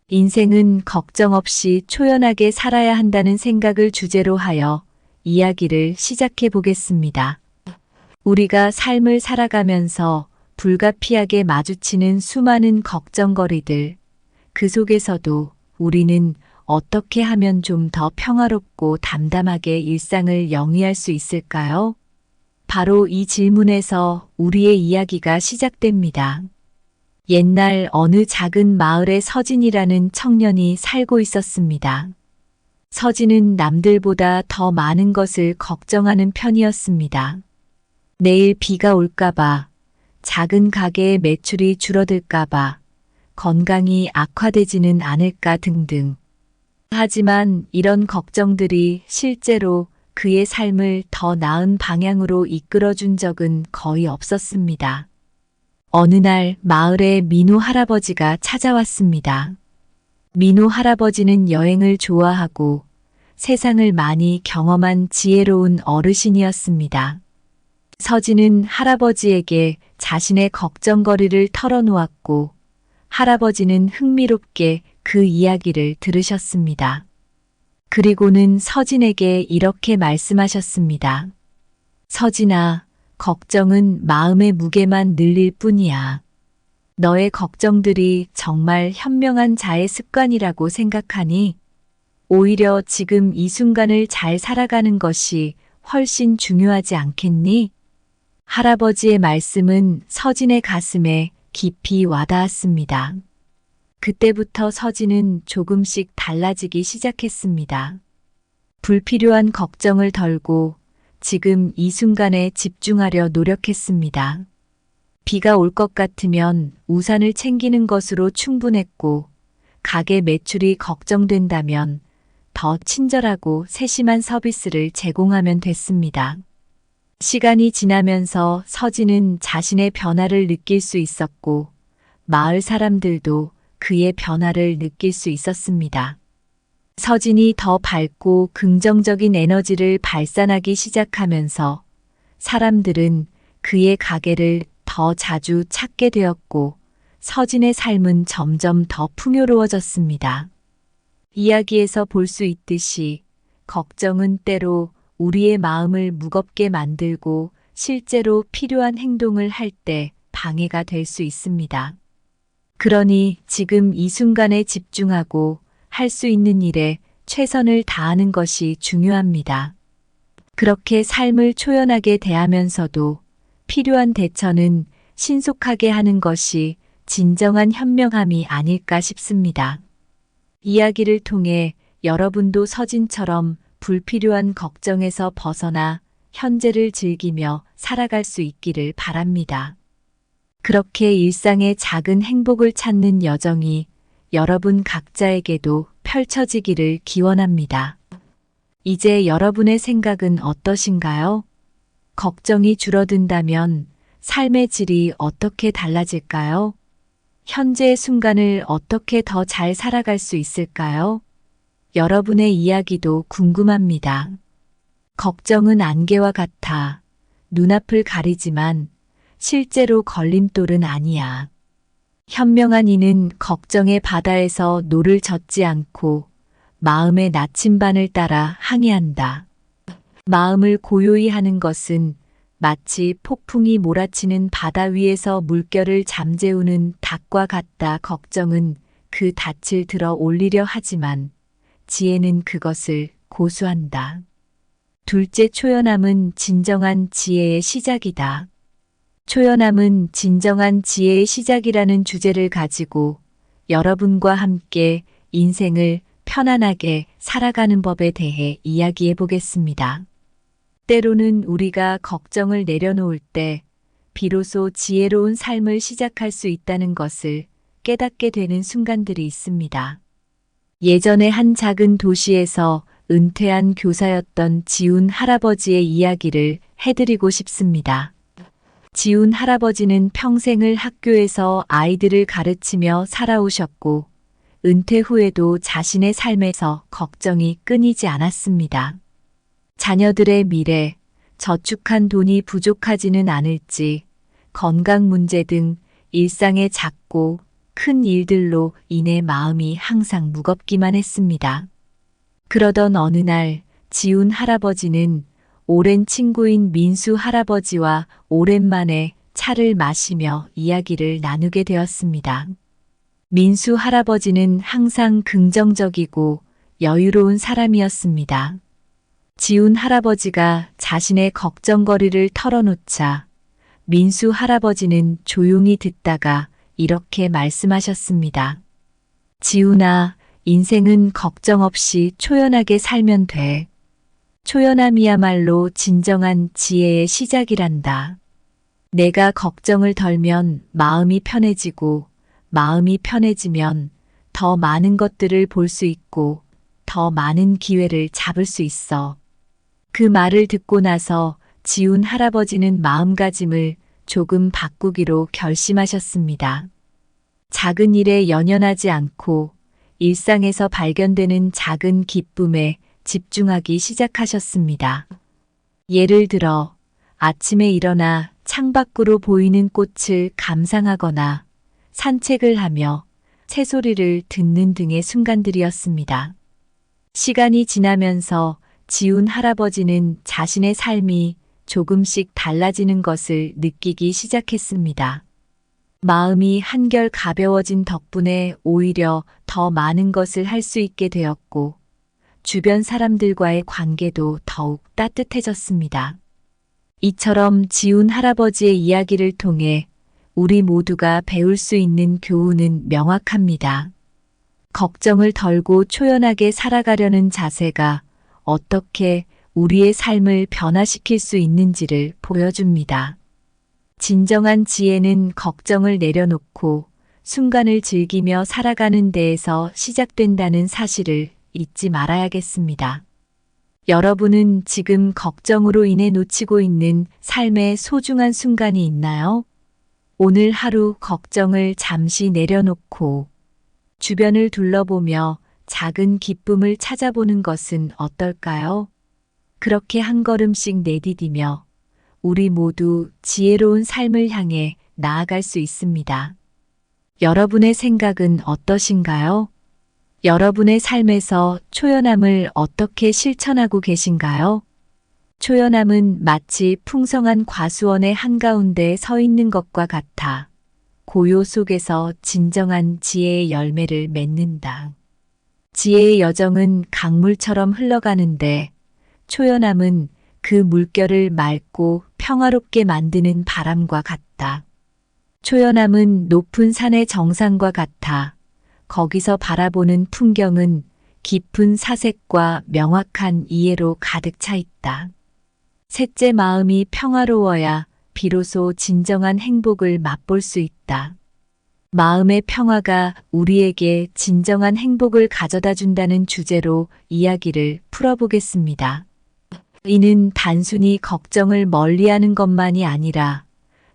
인생은 걱정 없이 초연하게 살아야 한다는 생각을 주제로 하여 이야기를 시작해 보겠습니다. 우리가 삶을 살아가면서 불가피하게 마주치는 수많은 걱정거리들, 그 속에서도 우리는 어떻게 하면 좀 더 평화롭고 담담하게 일상을 영위할 수 있을까요? 바로 이 질문에서 우리의 이야기가 시작됩니다. 옛날 어느 작은 마을에 서진이라는 청년이 살고 있었습니다. 서진은 남들보다 더 많은 것을 걱정하는 편이었습니다. 내일 비가 올까봐, 작은 가게의 매출이 줄어들까봐, 건강이 악화되지는 않을까 등등. 하지만 이런 걱정들이 실제로 그의 삶을 더 나은 방향으로 이끌어준 적은 거의 없었습니다. 어느 날 마을에 민호 할아버지가 찾아왔습니다. 민호 할아버지는 여행을 좋아하고 세상을 많이 경험한 지혜로운 어르신이었습니다. 서진은 할아버지에게 자신의 걱정거리를 털어놓았고 할아버지는 흥미롭게 그 이야기를 들으셨습니다. 그리고는 서진에게 이렇게 말씀하셨습니다. 서진아, 걱정은 마음의 무게만 늘릴 뿐이야. 너의 걱정들이 정말 현명한 자의 습관이라고 생각하니? 오히려 지금 이 순간을 잘 살아가는 것이 훨씬 중요하지 않겠니? 할아버지의 말씀은 서진의 가슴에 깊이 와닿았습니다. 그때부터 서진은 조금씩 달라지기 시작했습니다. 불필요한 걱정을 덜고 지금 이 순간에 집중하려 노력했습니다. 비가 올 것 같으면 우산을 챙기는 것으로 충분했고, 가게 매출이 걱정된다면 더 친절하고 세심한 서비스를 제공하면 됐습니다. 시간이 지나면서 서진은 자신의 변화를 느낄 수 있었고, 마을 사람들도 그의 변화를 느낄 수 있었습니다. 서진이 더 밝고 긍정적인 에너지를 발산하기 시작하면서 사람들은 그의 가게를 더 자주 찾게 되었고 서진의 삶은 점점 더 풍요로워졌습니다. 이야기에서 볼 수 있듯이 걱정은 때로 우리의 마음을 무겁게 만들고 실제로 필요한 행동을 할 때 방해가 될 수 있습니다. 그러니 지금 이 순간에 집중하고 할 수 있는 일에 최선을 다하는 것이 중요합니다. 그렇게 삶을 초연하게 대하면서도 필요한 대처는 신속하게 하는 것이 진정한 현명함이 아닐까 싶습니다. 이야기를 통해 여러분도 서진처럼 불필요한 걱정에서 벗어나 현재를 즐기며 살아갈 수 있기를 바랍니다. 그렇게 일상의 작은 행복을 찾는 여정이 여러분 각자에게도 펼쳐지기를 기원합니다. 이제 여러분의 생각은 어떠신가요? 걱정이 줄어든다면 삶의 질이 어떻게 달라질까요? 현재의 순간을 어떻게 더 잘 살아갈 수 있을까요? 여러분의 이야기도 궁금합니다. 걱정은 안개와 같아 눈앞을 가리지만 실제로 걸림돌은 아니야. 현명한 이는 걱정의 바다에서 노를 젓지 않고 마음의 나침반을 따라 항해한다. 마음을 고요히 하는 것은 마치 폭풍이 몰아치는 바다 위에서 물결을 잠재우는 닭과 같다. 걱정은 그 닻을 들어 올리려 하지만 지혜는 그것을 고수한다. 둘째, 초연함은 진정한 지혜의 시작이다. 초연함은 진정한 지혜의 시작이라는 주제를 가지고 여러분과 함께 인생을 편안하게 살아가는 법에 대해 이야기해 보겠습니다. 때로는 우리가 걱정을 내려놓을 때 비로소 지혜로운 삶을 시작할 수 있다는 것을 깨닫게 되는 순간들이 있습니다. 예전에 한 작은 도시에서 은퇴한 교사였던 지훈 할아버지의 이야기를 해드리고 싶습니다. 지훈 할아버지는 평생을 학교에서 아이들을 가르치며 살아오셨고 은퇴 후에도 자신의 삶에서 걱정이 끊이지 않았습니다. 자녀들의 미래, 저축한 돈이 부족하지는 않을지, 건강 문제 등 일상의 작고 큰 일들로 인해 마음이 항상 무겁기만 했습니다. 그러던 어느 날 지훈 할아버지는 오랜 친구인 민수 할아버지와 오랜만에 차를 마시며 이야기를 나누게 되었습니다. 민수 할아버지는 항상 긍정적이고 여유로운 사람이었습니다. 지훈 할아버지가 자신의 걱정거리를 털어놓자 민수 할아버지는 조용히 듣다가 이렇게 말씀하셨습니다. 지훈아, 인생은 걱정 없이 초연하게 살면 돼. 초연함이야말로 진정한 지혜의 시작이란다. 내가 걱정을 덜면 마음이 편해지고 마음이 편해지면 더 많은 것들을 볼 수 있고 더 많은 기회를 잡을 수 있어. 그 말을 듣고 나서 지훈 할아버지는 마음가짐을 조금 바꾸기로 결심하셨습니다. 작은 일에 연연하지 않고 일상에서 발견되는 작은 기쁨에 집중하기 시작하셨습니다. 예를 들어 아침에 일어나 창밖으로 보이는 꽃을 감상하거나 산책을 하며 새소리를 듣는 등의 순간들이었습니다. 시간이 지나면서 지훈 할아버지는 자신의 삶이 조금씩 달라지는 것을 느끼기 시작했습니다. 마음이 한결 가벼워진 덕분에 오히려 더 많은 것을 할 수 있게 되었고, 주변 사람들과의 관계도 더욱 따뜻해졌습니다. 이처럼 지훈 할아버지의 이야기를 통해 우리 모두가 배울 수 있는 교훈은 명확합니다. 걱정을 덜고 초연하게 살아가려는 자세가 어떻게 우리의 삶을 변화시킬 수 있는지를 보여줍니다. 진정한 지혜는 걱정을 내려놓고 순간을 즐기며 살아가는 데에서 시작된다는 사실을 잊지 말아야겠습니다. 여러분은 지금 걱정으로 인해 놓치고 있는 삶의 소중한 순간이 있나요? 오늘 하루 걱정을 잠시 내려놓고 주변을 둘러보며 작은 기쁨을 찾아보는 것은 어떨까요? 그렇게 한 걸음씩 내디디며 우리 모두 지혜로운 삶을 향해 나아갈 수 있습니다. 여러분의 생각은 어떠신가요? 여러분의 삶에서 초연함을 어떻게 실천하고 계신가요? 초연함은 마치 풍성한 과수원의 한가운데 서 있는 것과 같아 고요 속에서 진정한 지혜의 열매를 맺는다. 지혜의 여정은 강물처럼 흘러가는데 초연함은 그 물결을 맑고 평화롭게 만드는 바람과 같다. 초연함은 높은 산의 정상과 같아 거기서 바라보는 풍경은 깊은 사색과 명확한 이해로 가득 차 있다. 셋째, 마음이 평화로워야 비로소 진정한 행복을 맛볼 수 있다. 마음의 평화가 우리에게 진정한 행복을 가져다 준다는 주제로 이야기를 풀어보겠습니다. 이는 단순히 걱정을 멀리하는 것만이 아니라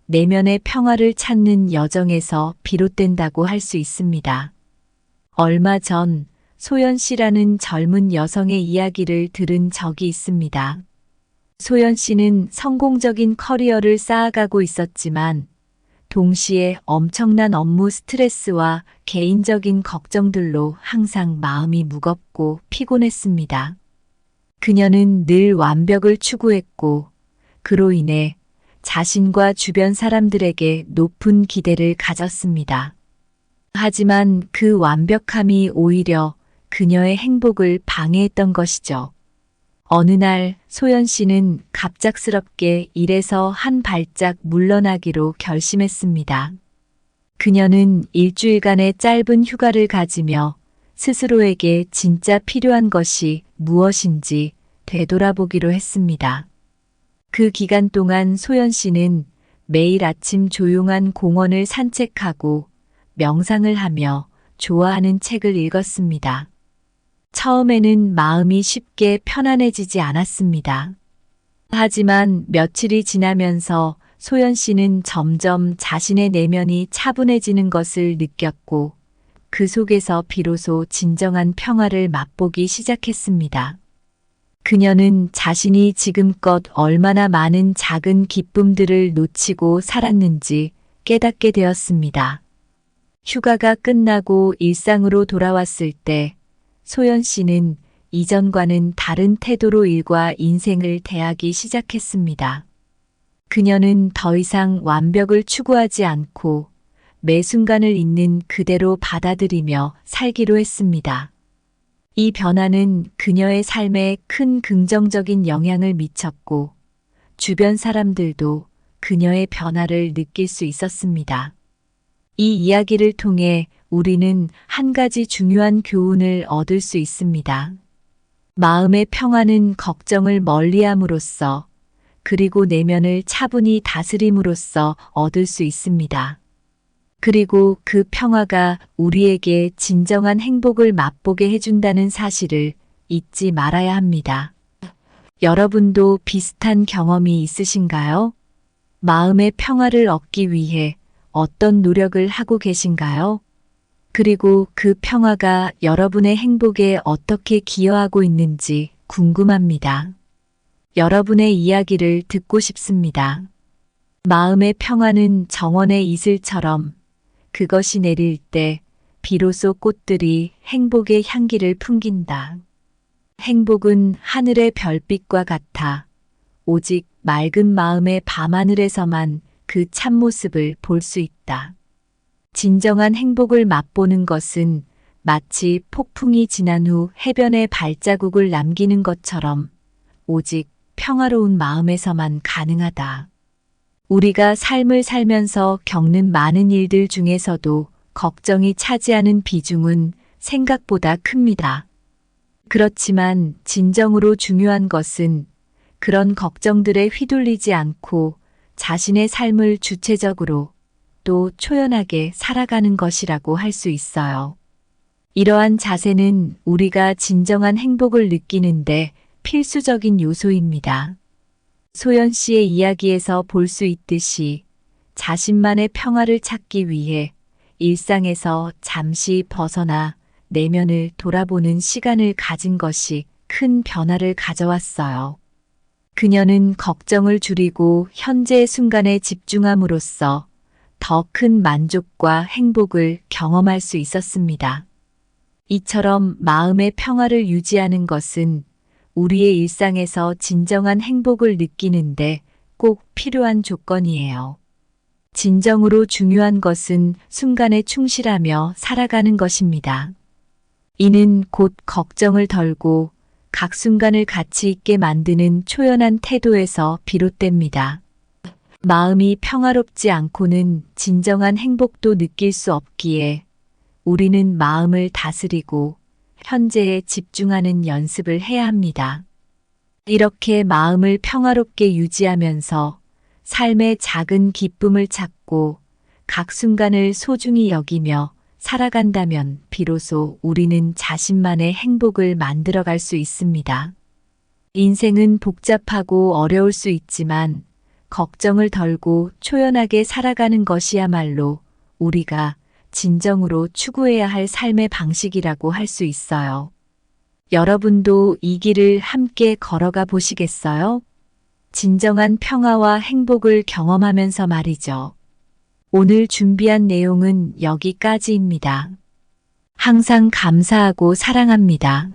내면의 평화를 찾는 여정에서 비롯된다고 할 수 있습니다. 얼마 전 소연 씨라는 젊은 여성의 이야기를 들은 적이 있습니다. 소연 씨는 성공적인 커리어를 쌓아가고 있었지만 동시에 엄청난 업무 스트레스와 개인적인 걱정들로 항상 마음이 무겁고 피곤했습니다. 그녀는 늘 완벽을 추구했고 그로 인해 자신과 주변 사람들에게 높은 기대를 가졌습니다. 하지만 그 완벽함이 오히려 그녀의 행복을 방해했던 것이죠. 어느 날 소연 씨는 갑작스럽게 일에서 한 발짝 물러나기로 결심했습니다. 그녀는 일주일간의 짧은 휴가를 가지며 스스로에게 진짜 필요한 것이 무엇인지 되돌아보기로 했습니다. 그 기간 동안 소연 씨는 매일 아침 조용한 공원을 산책하고 명상을 하며 좋아하는 책을 읽었습니다. 처음에는 마음이 쉽게 편안해지지 않았습니다. 하지만 며칠이 지나면서 소연 씨는 점점 자신의 내면이 차분해지는 것을 느꼈고 그 속에서 비로소 진정한 평화를 맛보기 시작했습니다. 그녀는 자신이 지금껏 얼마나 많은 작은 기쁨들을 놓치고 살았는지 깨닫게 되었습니다. 휴가가 끝나고 일상으로 돌아왔을 때 소연 씨는 이전과는 다른 태도로 일과 인생을 대하기 시작했습니다. 그녀는 더 이상 완벽을 추구하지 않고 매 순간을 있는 그대로 받아들이며 살기로 했습니다. 이 변화는 그녀의 삶에 큰 긍정적인 영향을 미쳤고 주변 사람들도 그녀의 변화를 느낄 수 있었습니다. 이 이야기를 통해 우리는 한 가지 중요한 교훈을 얻을 수 있습니다. 마음의 평화는 걱정을 멀리함으로써 그리고 내면을 차분히 다스림으로써 얻을 수 있습니다. 그리고 그 평화가 우리에게 진정한 행복을 맛보게 해준다는 사실을 잊지 말아야 합니다. 여러분도 비슷한 경험이 있으신가요? 마음의 평화를 얻기 위해 어떤 노력을 하고 계신가요? 그리고 그 평화가 여러분의 행복에 어떻게 기여하고 있는지 궁금합니다. 여러분의 이야기를 듣고 싶습니다. 마음의 평화는 정원의 이슬처럼 그것이 내릴 때 비로소 꽃들이 행복의 향기를 풍긴다. 행복은 하늘의 별빛과 같아 오직 맑은 마음의 밤하늘에서만 그 참모습을 볼 수 있다. 진정한 행복을 맛보는 것은 마치 폭풍이 지난 후 해변에 발자국을 남기는 것처럼 오직 평화로운 마음에서만 가능하다. 우리가 삶을 살면서 겪는 많은 일들 중에서도 걱정이 차지하는 비중은 생각보다 큽니다. 그렇지만 진정으로 중요한 것은 그런 걱정들에 휘둘리지 않고 자신의 삶을 주체적으로 또 초연하게 살아가는 것이라고 할 수 있어요. 이러한 자세는 우리가 진정한 행복을 느끼는데 필수적인 요소입니다. 소연 씨의 이야기에서 볼 수 있듯이 자신만의 평화를 찾기 위해 일상에서 잠시 벗어나 내면을 돌아보는 시간을 가진 것이 큰 변화를 가져왔어요. 그녀는 걱정을 줄이고 현재의 순간에 집중함으로써 더 큰 만족과 행복을 경험할 수 있었습니다. 이처럼 마음의 평화를 유지하는 것은 우리의 일상에서 진정한 행복을 느끼는데 꼭 필요한 조건이에요. 진정으로 중요한 것은 순간에 충실하며 살아가는 것입니다. 이는 곧 걱정을 덜고 각 순간을 가치 있게 만드는 초연한 태도에서 비롯됩니다. 마음이 평화롭지 않고는 진정한 행복도 느낄 수 없기에 우리는 마음을 다스리고 현재에 집중하는 연습을 해야 합니다. 이렇게 마음을 평화롭게 유지하면서 삶의 작은 기쁨을 찾고 각 순간을 소중히 여기며 살아간다면 비로소 우리는 자신만의 행복을 만들어갈 수 있습니다. 인생은 복잡하고 어려울 수 있지만 걱정을 덜고 초연하게 살아가는 것이야말로 우리가 진정으로 추구해야 할 삶의 방식이라고 할 수 있어요. 여러분도 이 길을 함께 걸어가 보시겠어요? 진정한 평화와 행복을 경험하면서 말이죠. 오늘 준비한 내용은 여기까지입니다. 항상 감사하고 사랑합니다.